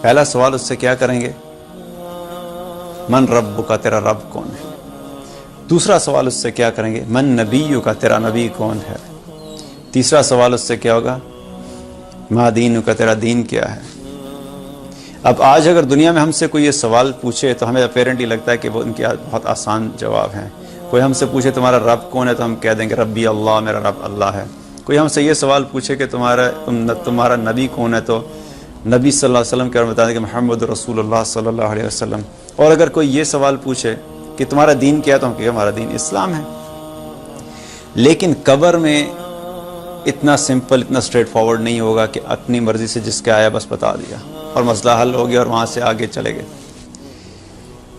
پہلا سوال اس سے کیا کریں گے؟ من ربک، تیرا رب کون ہے؟ دوسرا سوال اس سے کیا کریں گے؟ من نبیک، تیرا نبی کون ہے؟ تیسرا سوال اس سے کیا ہوگا؟ ما دینک، تیرا دین کیا ہے؟ اب آج اگر دنیا میں ہم سے کوئی یہ سوال پوچھے تو ہمیں اپیرنٹلی لگتا ہے کہ وہ ان کے بہت آسان جواب ہیں۔ کوئی ہم سے پوچھے تمہارا رب کون ہے تو ہم کہہ دیں گے ربی اللہ، میرا رب اللہ ہے۔ کوئی ہم سے یہ سوال پوچھے کہ تمہارا نبی کون ہے تو نبی صلی اللہ علیہ وسلم کے بتا دیں کہ محمد رسول اللہ صلی اللہ علیہ وسلم۔ اور اگر کوئی یہ سوال پوچھے کہ تمہارا دین کیا ہے تو ہم کہیں ہمارا دین اسلام ہے۔ لیکن قبر میں اتنا سمپل، اتنا اسٹریٹ فارورڈ نہیں ہوگا کہ اپنی مرضی سے جس کے آیا بس بتا دیا اور مسئلہ حل ہو گیا اور وہاں سے آگے چلے گئے۔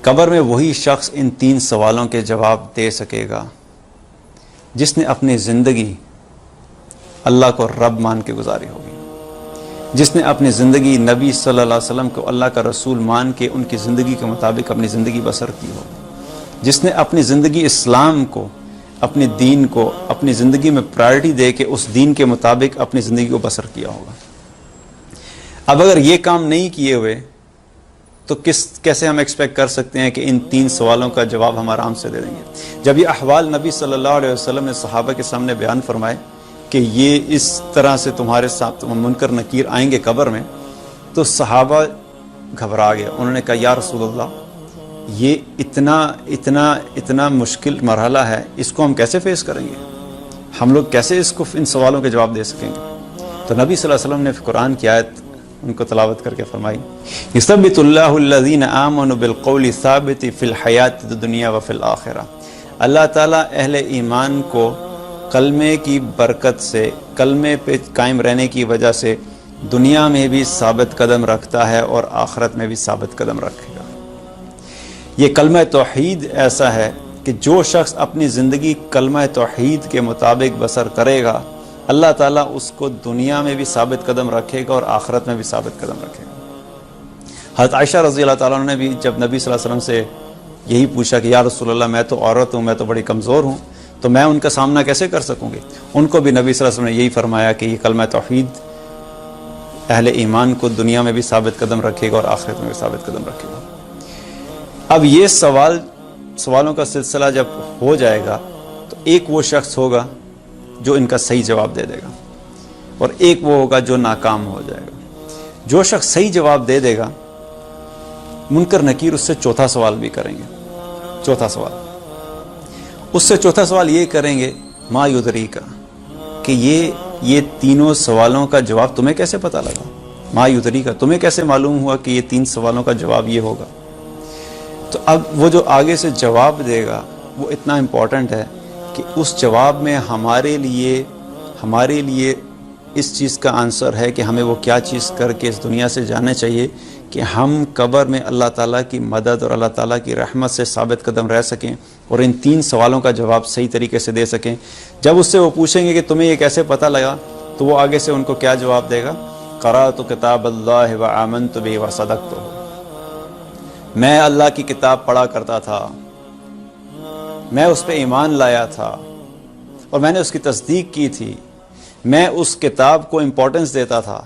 قبر میں وہی شخص ان 3 سوالوں کے جواب دے سکے گا جس نے اپنی زندگی اللہ کو رب مان کے گزاری ہوگی، جس نے اپنی زندگی نبی صلی اللہ علیہ وسلم کو اللہ کا رسول مان کے ان کی زندگی کے مطابق اپنی زندگی بسر کی ہو، جس نے اپنی زندگی اسلام کو، اپنے دین کو اپنی زندگی میں پرائرٹی دے کے اس دین کے مطابق اپنی زندگی کو بسر کیا ہوگا۔ اب اگر یہ کام نہیں کیے ہوئے تو کیسے ہم ایکسپیکٹ کر سکتے ہیں کہ ان 3 سوالوں کا جواب ہم آرام سے دے دیں گے؟ جب یہ احوال نبی صلی اللہ علیہ وسلم نے صحابہ کے سامنے بیان فرمائے کہ یہ اس طرح سے تمہارے ساتھ منکر نکیر آئیں گے قبر میں، تو صحابہ گھبرا گیا۔ انہوں نے کہا یا رسول اللہ، یہ اتنا مشکل مرحلہ ہے، اس کو ہم کیسے فیس کریں گے؟ ہم لوگ کیسے ان سوالوں کے جواب دے سکیں گے؟ تو نبی صلی اللہ علیہ وسلم نے قرآن کی آیت ان کو تلاوت کر کے فرمائی، یثبت اللہ الذین آمنوا بالقول الثابت فی الحیات الدنیا وفی الآخرہ۔ اللہ تعالیٰ اہل ایمان کو کلمے کی برکت سے، کلمے پہ قائم رہنے کی وجہ سے دنیا میں بھی ثابت قدم رکھتا ہے اور آخرت میں بھی ثابت قدم رکھے گا۔ یہ کلمہ توحید ایسا ہے کہ جو شخص اپنی زندگی کلمہ توحید کے مطابق بسر کرے گا، اللہ تعالیٰ اس کو دنیا میں بھی ثابت قدم رکھے گا اور آخرت میں بھی ثابت قدم رکھے گا۔ حضرت عائشہ رضی اللہ تعالیٰ عنہ نے بھی جب نبی صلی اللہ علیہ وسلم سے یہی پوچھا کہ یا رسول اللہ، میں تو عورت ہوں، میں تو بڑی کمزور ہوں، تو میں ان کا سامنا کیسے کر سکوں گی؟ ان کو بھی نبی صلی اللہ علیہ وسلم نے یہی فرمایا کہ یہ کلمہ توحید اہل ایمان کو دنیا میں بھی ثابت قدم رکھے گا اور آخرت میں بھی ثابت قدم رکھے گا۔ اب یہ سوالوں کا سلسلہ جب ہو جائے گا تو ایک وہ شخص ہوگا جو ان کا صحیح جواب دے دے گا اور ایک وہ ہوگا جو ناکام ہو جائے گا۔ جو شخص صحیح جواب دے دے گا، منکر نکیر اس سے چوتھا سوال بھی کریں گے۔ چوتھا سوال یہ کریں گے ما یدریکا، کہ یہ تینوں سوالوں کا جواب تمہیں کیسے پتہ لگا؟ ما یدریکا، تمہیں کیسے معلوم ہوا کہ یہ 3 سوالوں کا جواب یہ ہوگا؟ تو اب وہ جو آگے سے جواب دے گا وہ اتنا امپورٹنٹ ہے کہ اس جواب میں ہمارے لیے اس چیز کا آنسر ہے کہ ہمیں وہ کیا چیز کر کے اس دنیا سے جانا چاہیے کہ ہم قبر میں اللہ تعالیٰ کی مدد اور اللہ تعالیٰ کی رحمت سے ثابت قدم رہ سکیں اور ان 3 سوالوں کا جواب صحیح طریقے سے دے سکیں۔ جب اس سے وہ پوچھیں گے کہ تمہیں یہ کیسے پتہ لگا، تو وہ آگے سے ان کو کیا جواب دے گا؟ قرأت کتاب اللہ وآمنت بہ وصدقت۔ میں اللہ کی کتاب پڑھا کرتا تھا، میں اس پہ ایمان لایا تھا اور میں نے اس کی تصدیق کی تھی، میں اس کتاب کو امپورٹنس دیتا تھا،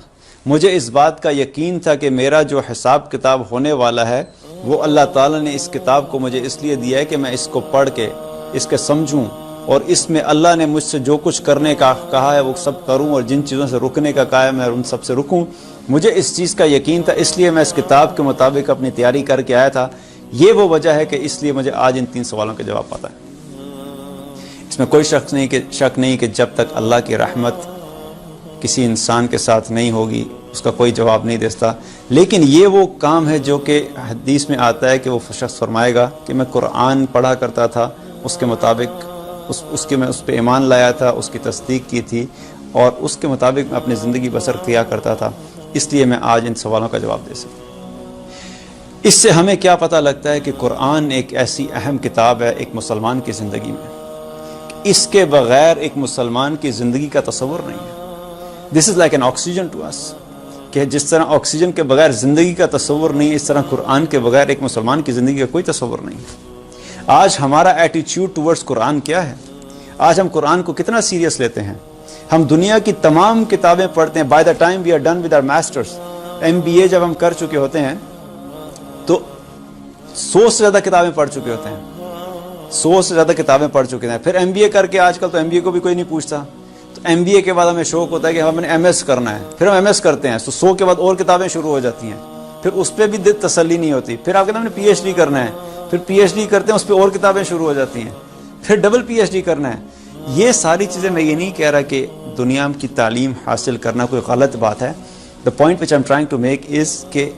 مجھے اس بات کا یقین تھا کہ میرا جو حساب کتاب ہونے والا ہے وہ اللہ تعالیٰ نے اس کتاب کو مجھے اس لیے دیا ہے کہ میں اس کو پڑھ کے اس کے سمجھوں اور اس میں اللہ نے مجھ سے جو کچھ کرنے کا کہا ہے وہ سب کروں اور جن چیزوں سے رکنے کا کہا ہے میں ان سب سے رکوں۔ مجھے اس چیز کا یقین تھا، اس لیے میں اس کتاب کے مطابق اپنی تیاری کر کے آیا تھا۔ یہ وہ وجہ ہے کہ اس لیے مجھے آج ان 3 سوالوں کے جواب پتہ ہے۔ اس میں کوئی شک نہیں کہ جب تک اللہ کی رحمت کسی انسان کے ساتھ نہیں ہوگی اس کا کوئی جواب نہیں دیتا۔ لیکن یہ وہ کام ہے جو کہ حدیث میں آتا ہے کہ وہ شخص فرمائے گا کہ میں قرآن پڑھا کرتا تھا، اس کے مطابق میں اس پہ ایمان لایا تھا، اس کی تصدیق کی تھی اور اس کے مطابق میں اپنی زندگی بسر کیا کرتا تھا، اس لیے میں آج ان سوالوں کا جواب دے سکتا ہوں۔ اس سے ہمیں کیا پتہ لگتا ہے کہ قرآن ایک ایسی اہم کتاب ہے ایک مسلمان کی زندگی میں، اس کے بغیر ایک مسلمان کی زندگی کا تصور نہیں ہے۔ This is like an oxygen to us, کہ جس طرح آکسیجن کے بغیر زندگی کا تصور نہیں، اس طرح قرآن کے بغیر ایک مسلمان کی زندگی کا کوئی تصور نہیں ہے۔ آج ہمارا ایٹیچیوڈ ٹورڈز قرآن کیا ہے؟ آج ہم قرآن کو کتنا سیریس لیتے ہیں؟ ہم دنیا کی تمام کتابیں پڑھتے ہیں، by the time we are done with our masters MBA جب ہم کر چکے ہوتے ہیں تو 100 سے زیادہ کتابیں پڑھ چکے ہوتے ہیں، 100 سے زیادہ کتابیں پڑھ چکے ہیں. پھر MBA کر کے آج کل تو MBA کو بھی کوئی نہیں پوچھتا، تو MBA کے بعد ہمیں شوق ہوتا ہے کہ ہم نے MS کرنا ہے. پھر ہم MS کرتے ہیں تو 100 کے بعد اور کتابیں شروع ہو جاتی ہیں. پھر اس پہ بھی تسلی نہیں ہوتی. پھر آپ کہتے ہیں ہم نے PhD کرنا ہے، پھر PhD کرتے ہیں، اس پہ اور کتابیں شروع ہو جاتی ہیں. پھر ڈبل PhD کرنا ہے. یہ ساری چیزیں میں یہ نہیں کہہ رہا کہ دنیا کی تعلیم حاصل کرنا کوئی غلط بات ہے. The point which I am trying to make is کہ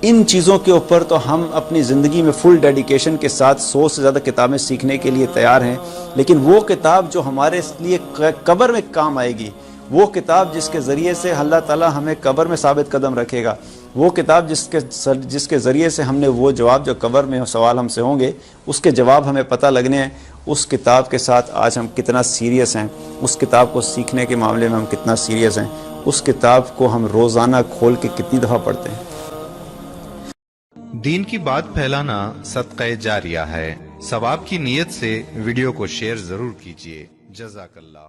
ان چیزوں کے اوپر تو ہم اپنی زندگی میں فل ڈیڈیکیشن کے ساتھ 100 سے زیادہ کتابیں سیکھنے کے لیے تیار ہیں. لیکن وہ کتاب جو ہمارے لیے قبر میں کام آئے گی، وہ کتاب جس کے ذریعے سے اللہ تعالیٰ ہمیں قبر میں ثابت قدم رکھے گا، وہ کتاب جس کے ذریعے سے ہم نے وہ جواب جو قبر میں سوال ہم سے ہوں گے اس کے جواب ہمیں پتہ لگنے ہیں، اس کتاب کے ساتھ آج ہم کتنا سیریس ہیں، اس کتاب کو سیکھنے کے معاملے میں ہم کتنا سیریس ہیں، اس کتاب کو ہم روزانہ کھول کے کتنی دفعہ پڑھتے ہیں. دین کی بات پھیلانا صدقہ جاریہ ہے. ثواب کی نیت سے ویڈیو کو شیئر ضرور کیجیے. جزاک اللہ.